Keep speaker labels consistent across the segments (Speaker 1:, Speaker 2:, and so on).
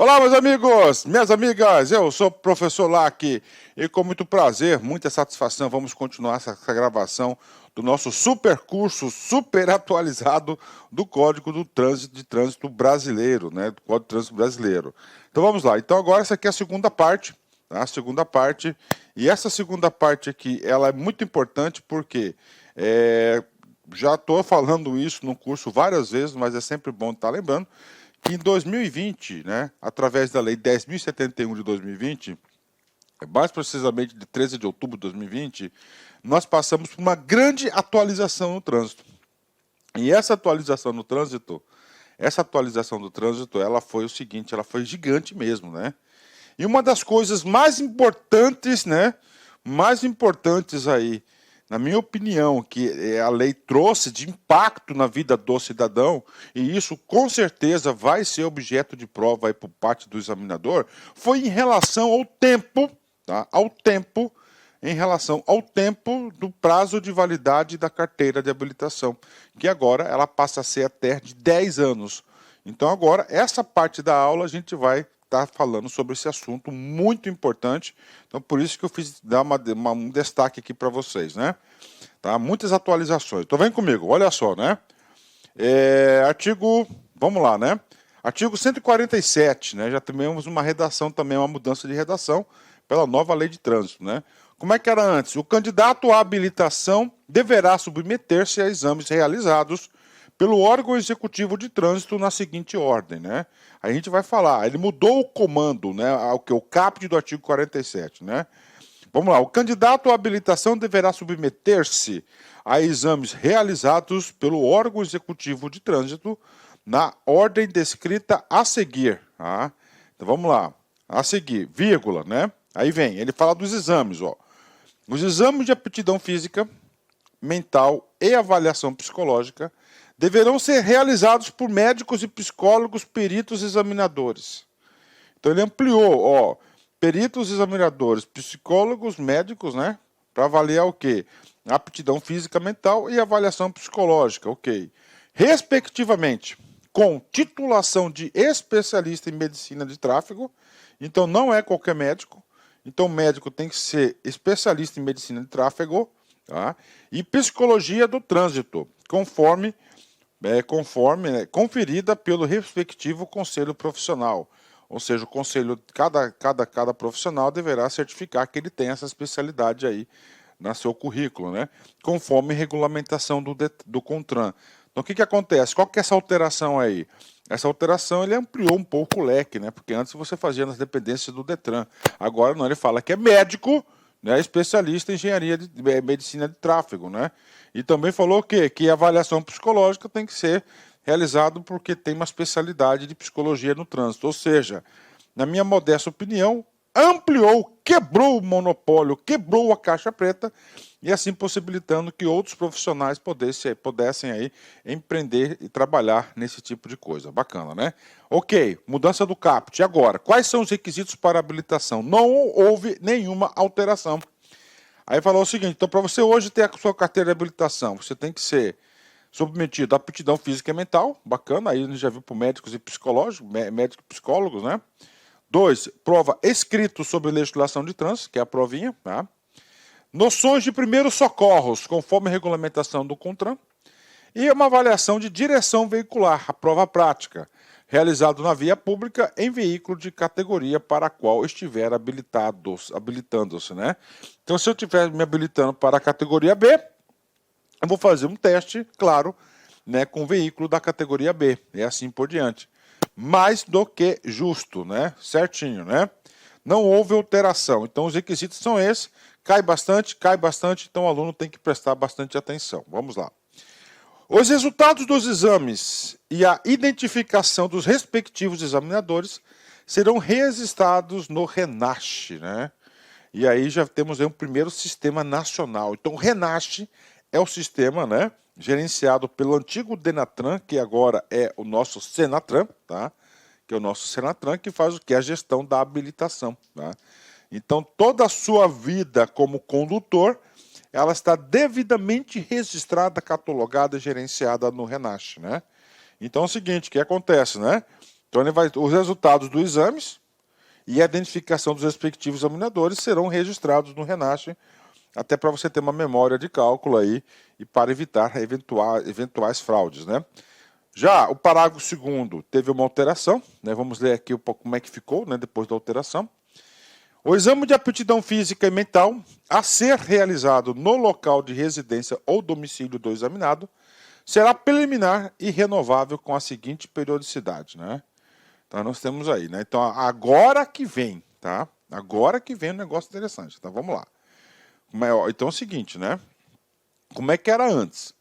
Speaker 1: Olá, meus amigos, minhas amigas, eu sou o professor Lac e com muito prazer, muita satisfação, vamos continuar essa gravação do nosso super curso, super atualizado do Código de Trânsito Brasileiro, né? Do Código de Trânsito Brasileiro. Então vamos lá, então agora essa aqui é a segunda parte, tá? A segunda parte, e essa segunda parte aqui, ela é muito importante porque já estou falando isso no curso várias vezes, mas é sempre bom estar lembrando, que em 2020, né, através da Lei 10.071 de 2020, mais precisamente de 13 de outubro de 2020, nós passamos por uma grande atualização no trânsito. E essa atualização do trânsito, ela foi o seguinte, ela foi gigante mesmo, né? E uma das coisas mais importantes, né, aí, na minha opinião, que a lei trouxe de impacto na vida do cidadão, e isso com certeza vai ser objeto de prova aí por parte do examinador, foi em relação ao tempo, tá? Em relação ao tempo do prazo de validade da carteira de habilitação, que agora ela passa a ser até de 10 anos. Então agora, essa parte da aula a gente vai estar falando sobre esse assunto muito importante. Então, por isso que eu fiz dar um destaque aqui para vocês, né? Tá? Muitas atualizações. Então, vem comigo, olha só, né? Vamos lá, né? Artigo 147, né? Já tivemos uma redação também, uma mudança de redação pela nova lei de trânsito, né? Como é que era antes? O candidato à habilitação deverá submeter-se a exames realizados pelo órgão executivo de trânsito na seguinte ordem, né? A gente vai falar, ele mudou o comando, né? O caput do artigo 47, né? Vamos lá, o candidato à habilitação deverá submeter-se a exames realizados pelo órgão executivo de trânsito na ordem descrita a seguir, tá? Então vamos lá, a seguir, vírgula, né? Aí vem, ele fala dos exames, ó. Os exames de aptidão física, mental e avaliação psicológica deverão ser realizados por médicos e psicólogos, peritos e examinadores. Então ele ampliou, ó, peritos, examinadores, psicólogos, médicos, né, para avaliar o quê? Aptidão física, mental e avaliação psicológica, ok. Respectivamente, com titulação de especialista em medicina de tráfego, então não é qualquer médico, então o médico tem que ser especialista em medicina de tráfego, tá? E psicologia do trânsito, conforme conferida pelo respectivo conselho profissional. Ou seja, o conselho, cada profissional deverá certificar que ele tem essa especialidade aí no seu currículo, né? Conforme regulamentação do CONTRAN. Então, o que acontece? Qual que é essa alteração aí? Essa alteração ele ampliou um pouco o leque, né? Porque antes você fazia nas dependências do DETRAN. Agora não, ele fala que é médico, né? Especialista em engenharia de medicina de tráfego, né? E também falou que a avaliação psicológica tem que ser realizado porque tem uma especialidade de psicologia no trânsito. Ou seja, na minha modesta opinião, ampliou, quebrou o monopólio, quebrou a caixa preta e assim possibilitando que outros profissionais pudessem aí empreender e trabalhar nesse tipo de coisa. Bacana, né? Ok, mudança do caput. E agora, quais são os requisitos para habilitação? Não houve nenhuma alteração. Aí falou o seguinte, então para você hoje ter a sua carteira de habilitação, você tem que ser submetido à aptidão física e mental, bacana, aí a gente já viu para médicos e médicos e psicólogos, né? 2, prova escrito sobre legislação de trânsito, que é a provinha, tá? Noções de primeiros socorros, conforme a regulamentação do CONTRAN, e uma avaliação de direção veicular, a prova prática, realizado na via pública em veículo de categoria para a qual estiver habilitando-se, né? Então, se eu estiver me habilitando para a categoria B, eu vou fazer um teste, claro, né, com o veículo da categoria B, e assim por diante. Mais do que justo, né? Certinho, né? Não houve alteração. Então, os requisitos são esses. Cai bastante, então o aluno tem que prestar bastante atenção. Vamos lá. Os resultados dos exames e a identificação dos respectivos examinadores serão registrados no RENASH, né? E aí já temos aí um primeiro sistema nacional. Então, o RENASH é o sistema, né, gerenciado pelo antigo DENATRAN, que agora é o nosso SENATRAN, tá? Que é o nosso SENATRAN, que faz o que? A gestão da habilitação, tá? Então, toda a sua vida como condutor, ela está devidamente registrada, catalogada e gerenciada no RENASH, né? Então é o seguinte, o que acontece, né? Então, os resultados dos exames e a identificação dos respectivos examinadores serão registrados no RENASCE, até para você ter uma memória de cálculo aí e para evitar eventuais fraudes, né? Já o parágrafo 2º teve uma alteração, né? Vamos ler aqui como é que ficou, né, depois da alteração. O exame de aptidão física e mental a ser realizado no local de residência ou domicílio do examinado será preliminar e renovável com a seguinte periodicidade, né? Então nós temos aí, né? Então agora que vem, tá? Agora que vem um negócio interessante, tá? Vamos lá. Então é o seguinte, né? Como é que era antes?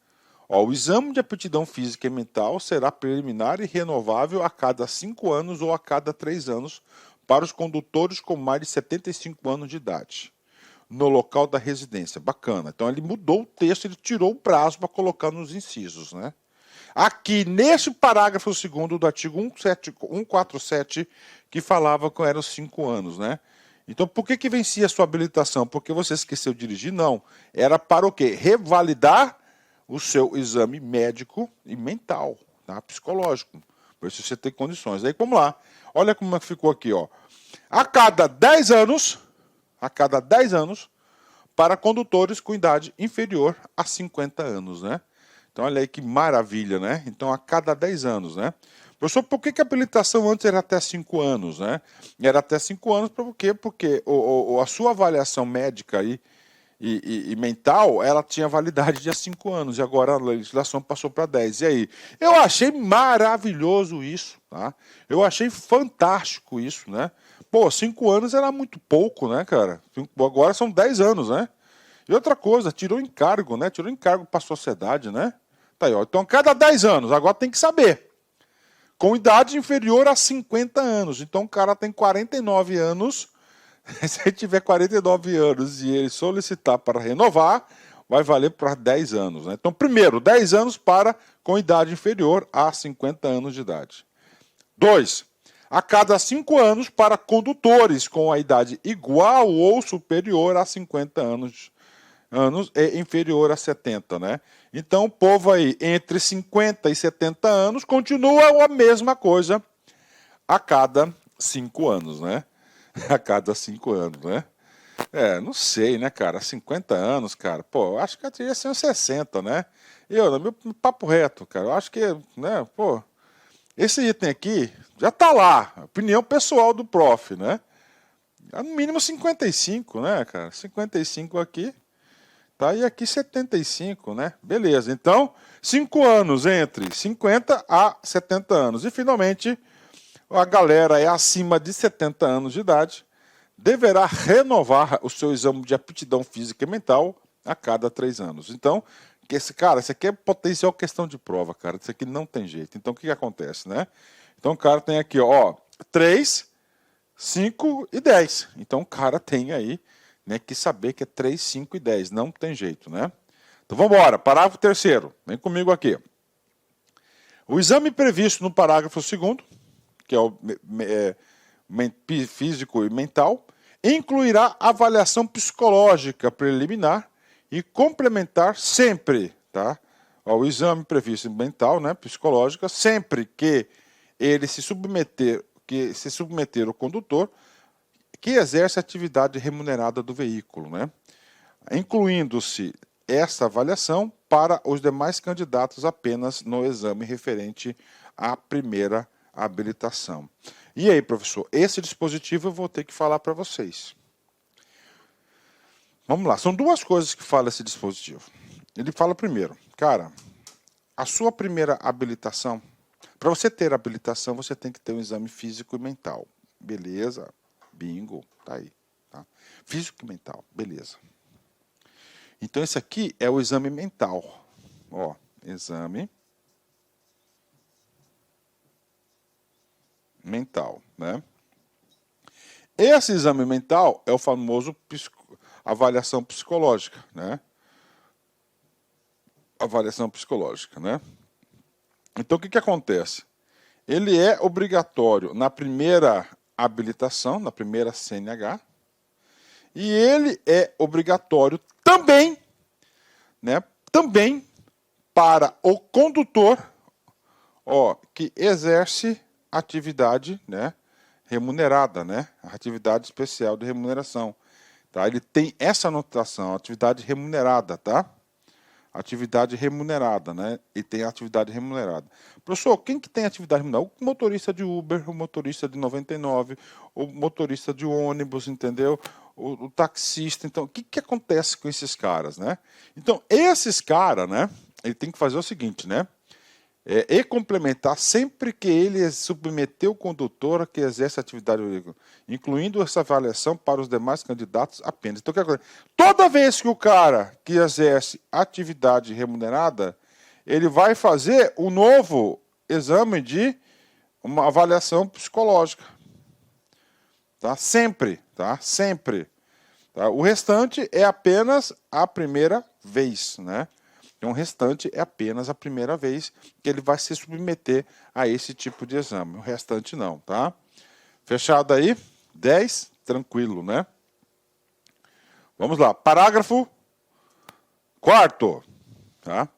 Speaker 1: O exame de aptidão física e mental será preliminar e renovável a cada 5 anos ou a cada 3 anos para os condutores com mais de 75 anos de idade, no local da residência. Bacana. Então ele mudou o texto, ele tirou o prazo para colocar nos incisos, né? Aqui, neste parágrafo 2º do artigo 147, que falava que eram 5 anos, né? Então, por que vencia a sua habilitação? Porque você esqueceu de dirigir? Não. Era para o quê? Revalidar o seu exame médico e mental, tá? Psicológico, para ver se você tem condições. Aí, vamos lá. Olha como é que ficou aqui, ó. A cada 10 anos, para condutores com idade inferior a 50 anos, né? Então, olha aí que maravilha, né? Então, a cada 10 anos, né? Professor, por que a habilitação antes era até 5 anos, né? Era até 5 anos, por quê? Porque a sua avaliação médica e mental, ela tinha validade de 5 anos, e agora a legislação passou para 10. E aí? Eu achei maravilhoso isso, tá? Eu achei fantástico isso, né? Pô, 5 anos era muito pouco, né, cara? Agora são 10 anos, né? E outra coisa, tirou encargo, né? Tirou encargo para a sociedade, né? Tá aí, ó. Então, cada 10 anos, agora tem que saber. Com idade inferior a 50 anos. Então, o cara tem 49 anos. Se ele tiver 49 anos e ele solicitar para renovar, vai valer para 10 anos, né? Então, primeiro, 10 anos para com idade inferior a 50 anos de idade. 2. A cada 5 anos para condutores com a idade igual ou superior a 50 anos e inferior a 70, né? Então, o povo aí entre 50 e 70 anos continua a mesma coisa a cada 5 anos, né? A cada 5 anos, né? Não sei, né, cara? 50 anos, cara. Pô, eu acho que teria ser uns 60, né? No meu papo reto, cara, eu acho que, né, pô, esse item aqui já tá lá, opinião pessoal do prof, né? No mínimo 55, né, cara? 55 aqui. Tá, e aqui 75, né? Beleza, então 5 anos entre 50 a 70 anos. E finalmente, a galera é acima de 70 anos de idade, deverá renovar o seu exame de aptidão física e mental a cada 3 anos. Então, esse aqui é potencial questão de prova, cara. Isso aqui não tem jeito. Então, o que acontece, né? Então, o cara tem aqui, ó, 3, 5 e 10. Então, o cara tem aí, né, que saber que é 3, 5 e 10. Não tem jeito, né? Então vamos embora. Parágrafo 3º. Vem comigo aqui. O exame previsto no parágrafo 2º, que é o físico e mental, incluirá avaliação psicológica preliminar e complementar sempre, tá? O exame previsto mental, né, psicológica, sempre que ele se submeter o condutor que exerce a atividade remunerada do veículo, né? Incluindo-se essa avaliação para os demais candidatos apenas no exame referente à primeira habilitação. E aí, professor, esse dispositivo eu vou ter que falar para vocês. Vamos lá, são duas coisas que fala esse dispositivo. Ele fala primeiro, cara, a sua primeira habilitação, para você ter habilitação, você tem que ter um exame físico e mental. Beleza? Bingo, tá aí. Tá? Físico e mental, beleza. Então, esse aqui é o exame mental. Ó, exame mental, né? Esse exame mental é o famoso avaliação psicológica, né? Avaliação psicológica, né? Então, o que acontece? Ele é obrigatório na primeira habilitação, na primeira CNH, e ele é obrigatório também, né, também para o condutor, ó, que exerce atividade, né, remunerada, né, atividade especial de remuneração. Tá? Ele tem essa anotação, atividade remunerada, tá? Atividade remunerada, né? E tem atividade remunerada. Professor, quem que tem atividade remunerada? O motorista de Uber, o motorista de 99, o motorista de ônibus, entendeu? O taxista. Então, o que que acontece com esses caras, né? Então, esses caras, né? Ele tem que fazer o seguinte, né? E complementar sempre que ele submeter o condutor a que exerce a atividade, incluindo essa avaliação para os demais candidatos apenas. Então, toda vez que o cara que exerce atividade remunerada, ele vai fazer um novo exame de uma avaliação psicológica. Tá? Sempre, tá? Sempre. Tá? O restante é apenas a primeira vez, né? Então, o restante é apenas a primeira vez que ele vai se submeter a esse tipo de exame. O restante não, tá? Fechado aí? 10? Tranquilo, né? Vamos lá. Parágrafo 4º. Tá?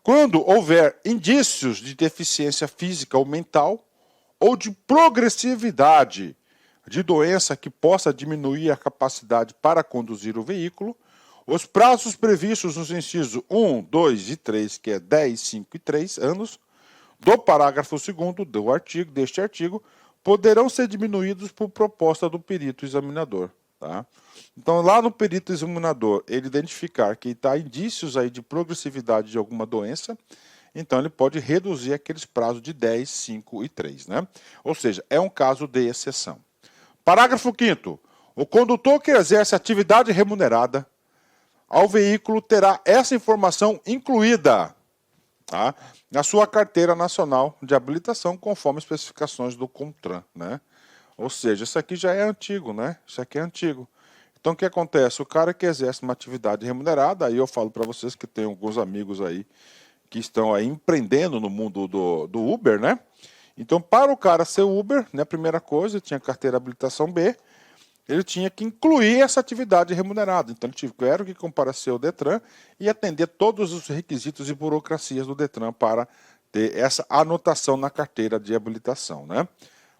Speaker 1: Quando houver indícios de deficiência física ou mental ou de progressividade de doença que possa diminuir a capacidade para conduzir o veículo, os prazos previstos nos incisos 1, 2 e 3, que é 10, 5 e 3 anos, do parágrafo 2º deste artigo, poderão ser diminuídos por proposta do perito examinador. Tá? Então, lá no perito examinador, ele identificar que está indícios aí de progressividade de alguma doença, então ele pode reduzir aqueles prazos de 10, 5 e 3. Né? Ou seja, é um caso de exceção. Parágrafo 5º. O condutor que exerce atividade remunerada ao veículo terá essa informação incluída, tá, na sua carteira nacional de habilitação, conforme especificações do CONTRAN, né? Ou seja, isso aqui já é antigo, né? Isso aqui é antigo. Então, o que acontece? O cara que exerce uma atividade remunerada, aí eu falo para vocês que tem alguns amigos aí que estão aí empreendendo no mundo do Uber, né? Então, para o cara ser Uber, né, a primeira coisa, tinha carteira habilitação B, ele tinha que incluir essa atividade remunerada. Então, ele tiveram que comparecer ao Detran e atender todos os requisitos e burocracias do Detran para ter essa anotação na carteira de habilitação. Né?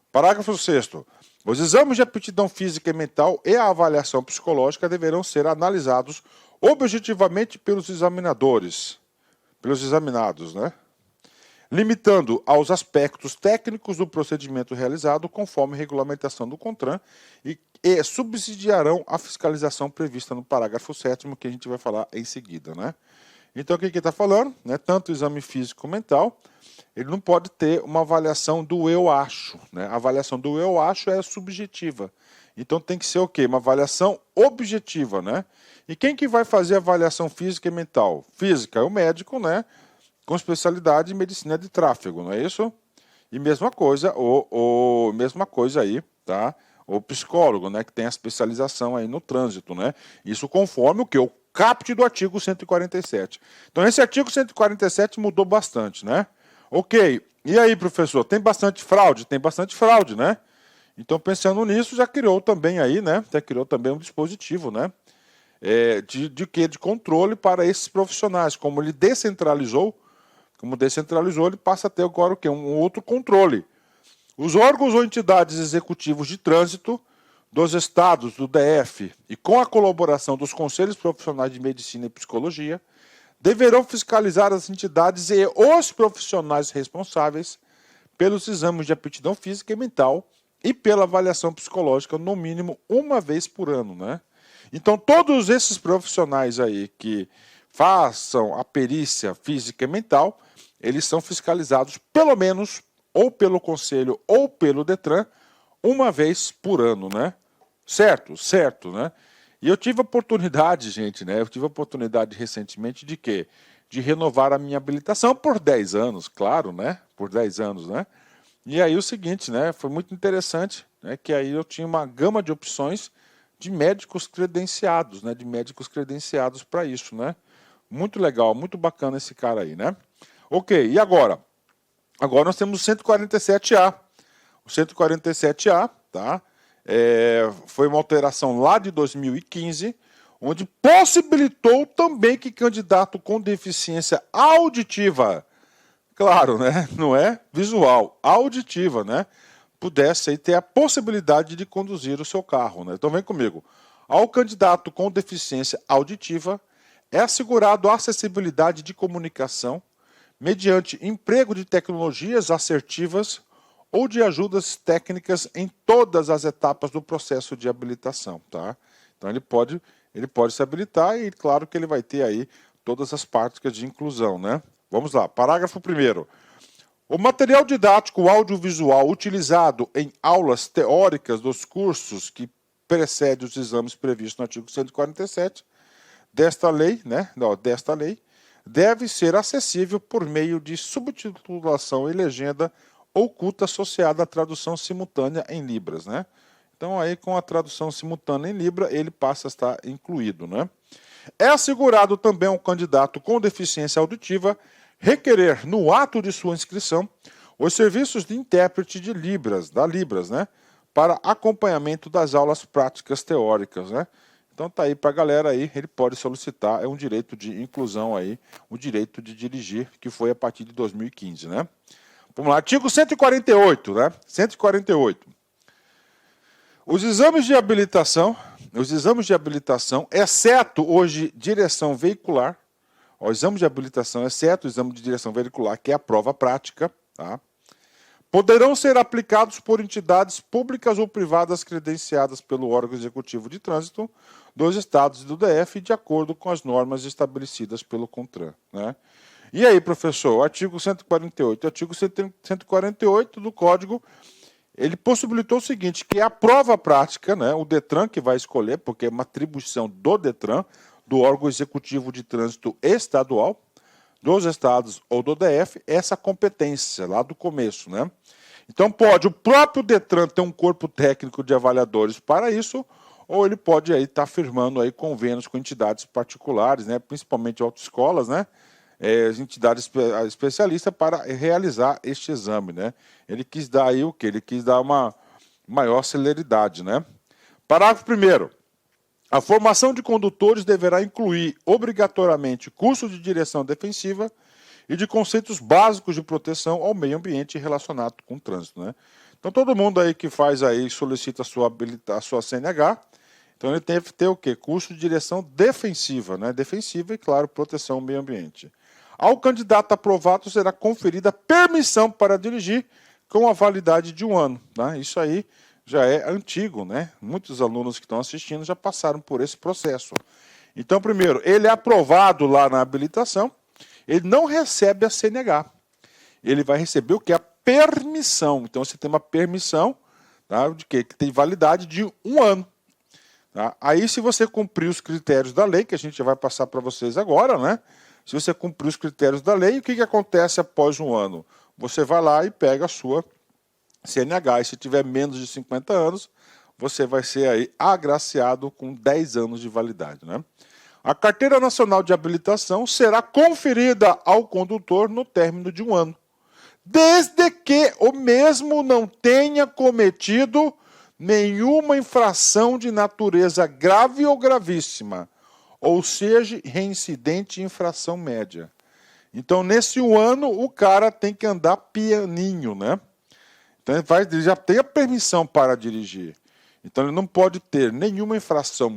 Speaker 1: Parágrafo 6º. Os exames de aptidão física e mental e a avaliação psicológica deverão ser analisados objetivamente pelos examinados, né? Limitando aos aspectos técnicos do procedimento realizado conforme regulamentação do CONTRAN e subsidiarão a fiscalização prevista no parágrafo 7º, que a gente vai falar em seguida, né? Então, o que ele está falando? Né? Tanto o exame físico como mental, ele não pode ter uma avaliação do eu acho, né? A avaliação do eu acho é subjetiva. Então, tem que ser o quê? Uma avaliação objetiva, né? E quem que vai fazer a avaliação física e mental? Física é o médico, né? Com especialidade em medicina de tráfego, não é isso? E mesma coisa, mesma coisa aí, tá? O psicólogo, né, que tem a especialização aí no trânsito, né? Isso conforme o que? O caput do artigo 147. Então, esse artigo 147 mudou bastante, né? Ok, e aí, professor, tem bastante fraude? Tem bastante fraude, né? Então, pensando nisso, já criou também aí, né? Já criou também um dispositivo, né? De controle para esses profissionais. Como ele descentralizou, ele passa a ter agora o quê? Um outro controle. Os órgãos ou entidades executivos de trânsito dos estados, do DF, e com a colaboração dos conselhos profissionais de medicina e psicologia, deverão fiscalizar as entidades e os profissionais responsáveis pelos exames de aptidão física e mental e pela avaliação psicológica, no mínimo uma vez por ano, né? Então, todos esses profissionais aí que façam a perícia física e mental, eles são fiscalizados pelo menos ou pelo Conselho ou pelo Detran uma vez por ano, né? Certo? Certo, né? E eu tive a oportunidade, gente, né? Eu tive a oportunidade recentemente de quê? De renovar a minha habilitação por 10 anos, claro, né? Por 10 anos, né? E aí o seguinte, né? Foi muito interessante, né? Que aí eu tinha uma gama de opções de médicos credenciados, né? De médicos credenciados para isso, né? Muito legal, muito bacana esse cara aí, né? Ok, e agora? Agora nós temos o 147A. O 147A, tá? Foi uma alteração lá de 2015, onde possibilitou também que candidato com deficiência auditiva, claro, né, não é visual, auditiva, né, pudesse aí ter a possibilidade de conduzir o seu carro, né? Então vem comigo. Ao candidato com deficiência auditiva é assegurado a acessibilidade de comunicação mediante emprego de tecnologias assertivas ou de ajudas técnicas em todas as etapas do processo de habilitação, tá? Então ele pode se habilitar e claro que ele vai ter aí todas as práticas de inclusão, né? Vamos lá, parágrafo 1º. O material didático audiovisual utilizado em aulas teóricas dos cursos que precedem os exames previstos no artigo 147 desta lei, deve ser acessível por meio de subtitulação e legenda oculta associada à tradução simultânea em Libras, né? Então aí com a tradução simultânea em Libra ele passa a estar incluído, né? É assegurado também ao candidato com deficiência auditiva requerer, no ato de sua inscrição, os serviços de intérprete de Libras, né, para acompanhamento das aulas práticas teóricas, né? Então tá aí para a galera aí, ele pode solicitar, é um direito de inclusão aí, o direito de dirigir, que foi a partir de 2015, né? Vamos lá, artigo 148, né? 148. Os exames de habilitação, exceto hoje direção veicular, o exame de habilitação, exceto o exame de direção veicular, que é a prova prática, tá? Poderão ser aplicados por entidades públicas ou privadas credenciadas pelo órgão executivo de trânsito dos estados e do DF, de acordo com as normas estabelecidas pelo CONTRAN, né? E aí, professor, o artigo 148. O artigo 148 do Código, ele possibilitou o seguinte, que a prova prática, né, o DETRAN que vai escolher, porque é uma atribuição do DETRAN, do órgão executivo de trânsito estadual, dos estados ou do DF, essa competência lá do começo, né? Então pode o próprio DETRAN ter um corpo técnico de avaliadores para isso, ou ele pode aí estar firmando aí convênios com entidades particulares, né, principalmente autoescolas, né, entidades especialistas para realizar este exame, né? Ele quis dar aí o quê? Ele quis dar uma maior celeridade, né? Parágrafo 1º. A formação de condutores deverá incluir obrigatoriamente curso de direção defensiva e de conceitos básicos de proteção ao meio ambiente relacionado com o trânsito, né? Então todo mundo aí que faz aí, solicita a sua CNH, então ele tem que ter o quê? Curso de direção defensiva, né? Defensiva e, claro, proteção ao meio ambiente. Ao candidato aprovado será conferida permissão para dirigir com a validade de 1 ano, né? Isso aí já é antigo, né? Muitos alunos que estão assistindo já passaram por esse processo. Então, primeiro, ele é aprovado lá na habilitação, ele não recebe a CNH. Ele vai receber o que? A permissão. Então, você tem uma permissão, tá, de quê? Que tem validade de 1 ano. Tá? Aí, se você cumprir os critérios da lei, que a gente já vai passar para vocês agora, né? Se você cumprir os critérios da lei, o que acontece após 1 ano? Você vai lá e pega a sua CNH, e se tiver menos de 50 anos, você vai ser aí agraciado com 10 anos de validade, né? A Carteira Nacional de Habilitação será conferida ao condutor no término de 1 ano, desde que o mesmo não tenha cometido nenhuma infração de natureza grave ou gravíssima, ou seja, reincidente em infração média. Então, nesse 1 ano, o cara tem que andar pianinho, né? Então ele já tem a permissão para dirigir. Então ele não pode ter nenhuma infração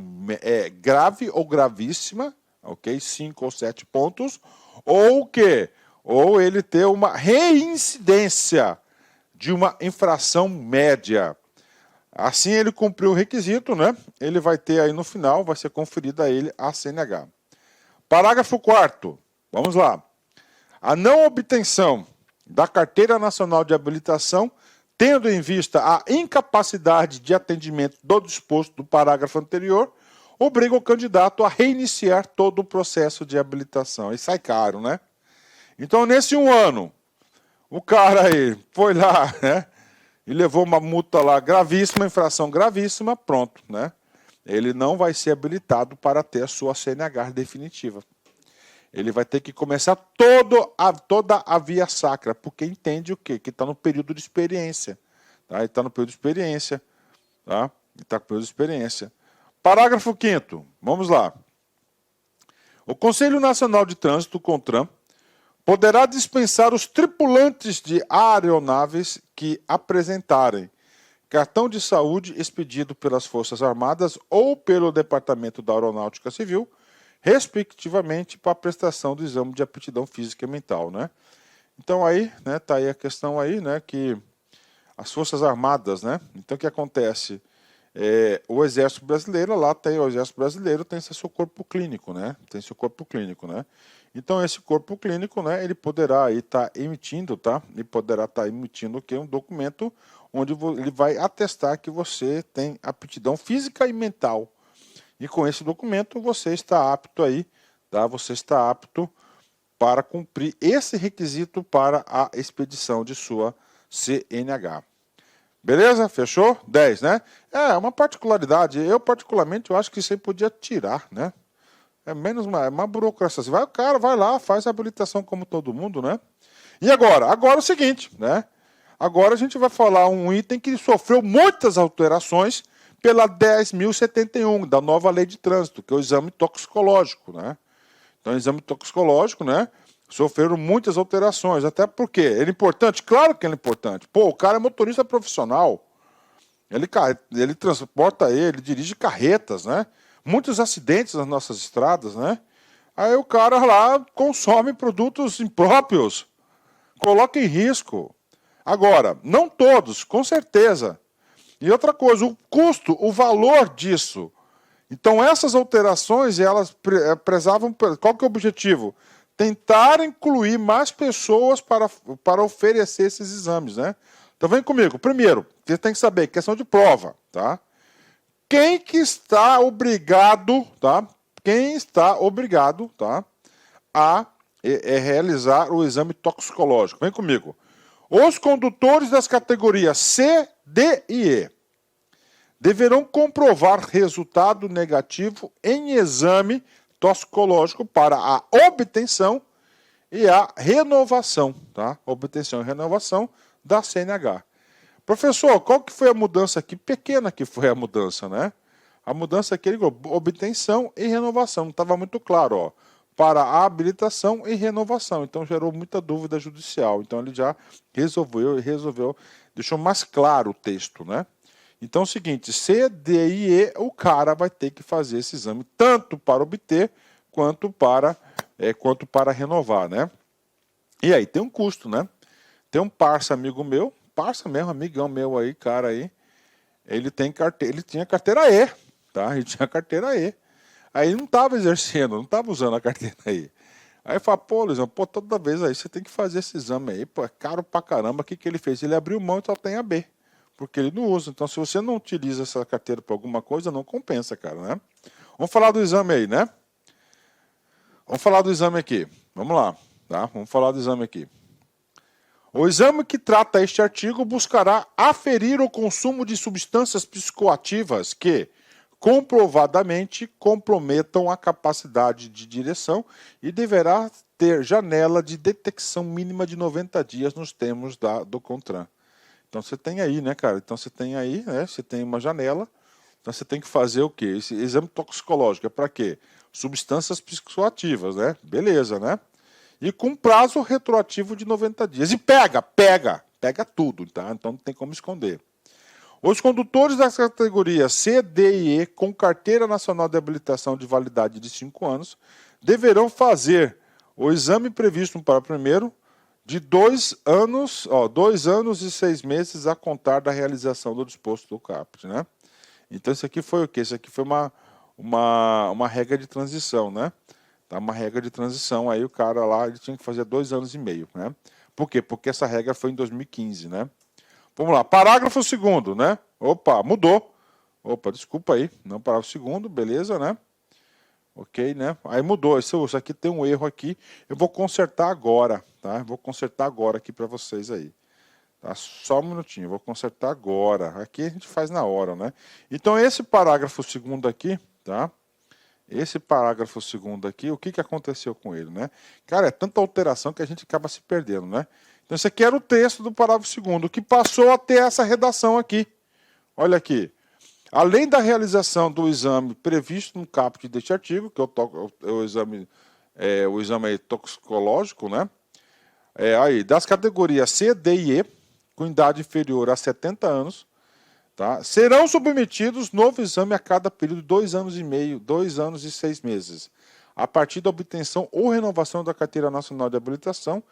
Speaker 1: grave ou gravíssima, ok? 5 ou 7 pontos, ou o quê? Ou ele ter uma reincidência de uma infração média. Assim ele cumpriu o requisito, né? Ele vai ter aí no final, vai ser conferida a ele a CNH. Parágrafo 4º. Vamos lá. A não obtenção da Carteira Nacional de Habilitação, tendo em vista a incapacidade de atendimento do disposto do parágrafo anterior, obriga o candidato a reiniciar todo o processo de habilitação. E sai caro, né? Então, nesse 1 ano, o cara aí foi lá, né? E levou uma multa lá gravíssima, infração gravíssima, pronto, né? Ele não vai ser habilitado para ter a sua CNH definitiva. Ele vai ter que começar toda a via sacra, porque entende o quê? Que está no período de experiência. Tá? Ele está no período de experiência. Tá? Ele está no período de experiência. Parágrafo 5º. Vamos lá. O Conselho Nacional de Trânsito, CONTRAN, poderá dispensar os tripulantes de aeronaves que apresentarem cartão de saúde expedido pelas Forças Armadas ou pelo Departamento da Aeronáutica Civil, respectivamente, para a prestação do exame de aptidão física e mental, né? Então aí, né, tá aí a questão aí, né, que as Forças Armadas, né? Então o que acontece? O Exército Brasileiro, lá tem o Exército Brasileiro, tem seu corpo clínico, né? Tem seu corpo clínico, né? Então esse corpo clínico, né, ele poderá aí estar emitindo, tá? Ele poderá estar emitindo o quê? Um documento onde ele vai atestar que você tem aptidão física e mental. E com esse documento você está apto aí, tá? Você está apto para cumprir esse requisito para a expedição de sua CNH. Beleza? Fechou? 10, né? É uma particularidade. Eu, particularmente, eu acho que isso aí podia tirar, né? É menos uma burocracia. O cara vai lá, faz a habilitação como todo mundo, né? E agora? Agora é o seguinte, né? Agora a gente vai falar um item que sofreu muitas alterações pela 10.071 da nova lei de trânsito, que é o exame toxicológico, né? Então, o exame toxicológico, né? Sofreram muitas alterações, até porque ele é importante? Claro que ele é importante. Pô, o cara é motorista profissional, ele transporta, ele dirige carretas, né? Muitos acidentes nas nossas estradas, né? Aí o cara lá consome produtos impróprios, coloca em risco. Agora, não todos, com certeza. E outra coisa, o custo, o valor disso. Então essas alterações, elas prezavam, qual que é o objetivo? Tentar incluir mais pessoas para oferecer esses exames, né? Então vem comigo. Primeiro, você tem que saber, questão de prova, tá? Quem que está obrigado, tá? Quem está obrigado, tá? A realizar o exame toxicológico. Vem comigo. Os condutores das categorias C, D e E deverão comprovar resultado negativo em exame toxicológico para a obtenção e a renovação, tá? Obtenção e renovação da CNH. Professor, qual que foi a mudança aqui? Pequena que foi a mudança, né? A mudança aqui, obtenção e renovação. Não estava muito claro, ó. Para a habilitação e renovação. Então gerou muita dúvida judicial. Então ele já resolveu, deixou mais claro o texto, né? Então é o seguinte, C, D e E, o cara vai ter que fazer esse exame tanto para obter quanto para renovar, né? E aí tem um custo, né? Tem um parça amigo meu, parça mesmo, amigão meu aí, cara aí, ele tinha carteira E, tá? Ele tinha carteira E. Aí ele não estava exercendo, não estava usando a carteira E. Aí fala, pô, Luizão, toda vez aí você tem que fazer esse exame aí, pô, é caro pra caramba. O que ele fez? Ele abriu mão e só tem a B, porque ele não usa. Então, se você não utiliza essa carteira para alguma coisa, não compensa, cara, né? Vamos falar do exame aí, né? Vamos falar do exame aqui. Vamos lá, tá? Vamos falar do exame aqui. O exame que trata este artigo buscará aferir o consumo de substâncias psicoativas que comprovadamente comprometam a capacidade de direção e deverá ter janela de detecção mínima de 90 dias nos termos do CONTRAN. Então você tem aí, né, cara? Então você tem aí, né? Você tem uma janela. Então você tem que fazer o quê? Esse exame toxicológico é para quê? Substâncias psicoativas, né? Beleza, né? E com prazo retroativo de 90 dias. E pega tudo, tá? Então não tem como esconder. Os condutores das categorias C, D e E com carteira nacional de habilitação de validade de 5 anos deverão fazer o exame previsto para o primeiro de 2 anos, 2 anos e 6 meses a contar da realização do disposto do caput, né? Então isso aqui foi o quê? Isso aqui foi uma regra de transição, né? Tá, uma regra de transição, aí o cara lá ele tinha que fazer 2 anos e meio, né? Por quê? Porque essa regra foi em 2015, né? Vamos lá, parágrafo 2º, né? Opa, mudou. Opa, desculpa aí, não, parágrafo 2º, beleza, né? Ok, né? Aí mudou, isso aqui tem um erro aqui, eu vou consertar agora, tá? Eu vou consertar agora aqui para vocês aí. Tá? Só um minutinho, eu vou consertar agora. Aqui a gente faz na hora, né? Então esse parágrafo 2º aqui, tá? Esse parágrafo 2º aqui, o que aconteceu com ele, né? Cara, é tanta alteração que a gente acaba se perdendo, né? Então, esse aqui era o texto do parágrafo 2º, que passou a ter essa redação aqui. Olha aqui. Além da realização do exame previsto no caput deste artigo, que é o exame toxicológico, né? Aí, das categorias C, D e E, com idade inferior a 70 anos, tá, serão submetidos novo exame a cada período de 2 anos e meio, 2 anos e 6 meses, a partir da obtenção ou renovação da Carteira Nacional de Habilitação,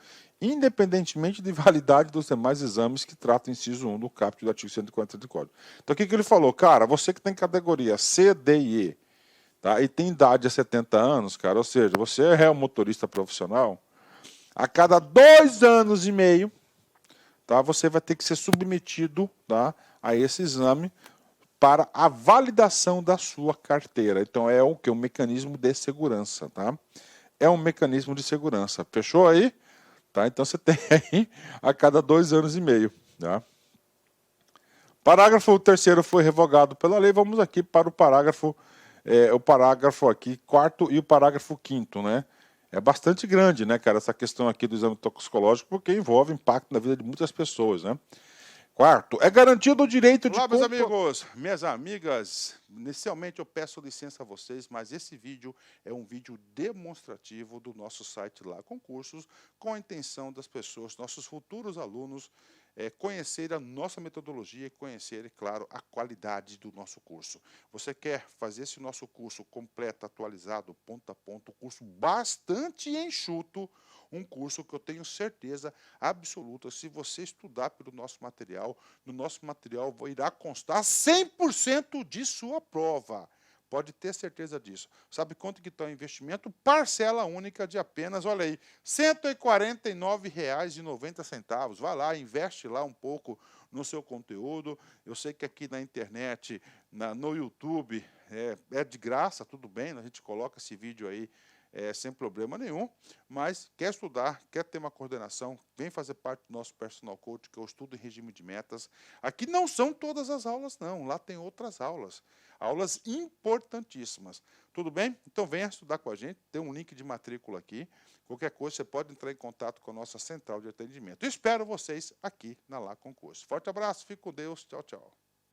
Speaker 1: independentemente de validade dos demais exames que trata o inciso 1 do caput do artigo 140 do Código. Então, o que ele falou? Cara, você que tem categoria C, D e E, tá, e tem idade a 70 anos, cara, ou seja, você é um motorista profissional, a cada 2 anos e meio, tá, você vai ter que ser submetido, tá, a esse exame para a validação da sua carteira. Então é o que? Um mecanismo de segurança, tá? É um mecanismo de segurança. Fechou aí? Tá? Então você tem aí a cada 2 anos e meio. Tá? Parágrafo 3º foi revogado pela lei. Vamos aqui para o parágrafo aqui 4º e o parágrafo 5º, né? É bastante grande, né, cara, essa questão aqui do exame toxicológico, porque envolve impacto na vida de muitas pessoas, né? Quarto, é garantido o direito de... Olá, meus amigos, minhas amigas. Inicialmente eu peço licença a vocês, mas esse vídeo é um vídeo demonstrativo do nosso site Lá Concursos, com a intenção das pessoas, nossos futuros alunos, conhecerem a nossa metodologia e conhecerem, claro, a qualidade do nosso curso. Você quer fazer esse nosso curso completo, atualizado, ponto a ponto, curso bastante enxuto, um curso que eu tenho certeza absoluta, se você estudar pelo nosso material, no nosso material irá constar 100% de sua prova. Pode ter certeza disso. Sabe quanto que está o investimento? Parcela única de apenas, olha aí, R$ 149,90. Vai lá, investe lá um pouco no seu conteúdo. Eu sei que aqui na internet, no YouTube, é de graça, tudo bem, a gente coloca esse vídeo aí sem problema nenhum, mas quer estudar, quer ter uma coordenação, vem fazer parte do nosso Personal Coach, que eu estudo em regime de metas. Aqui não são todas as aulas, não, lá tem outras aulas, aulas importantíssimas. Tudo bem? Então venha estudar com a gente, tem um link de matrícula aqui, qualquer coisa você pode entrar em contato com a nossa central de atendimento. Eu espero vocês aqui na Lá Concurso. Forte abraço, fique com Deus, tchau, tchau.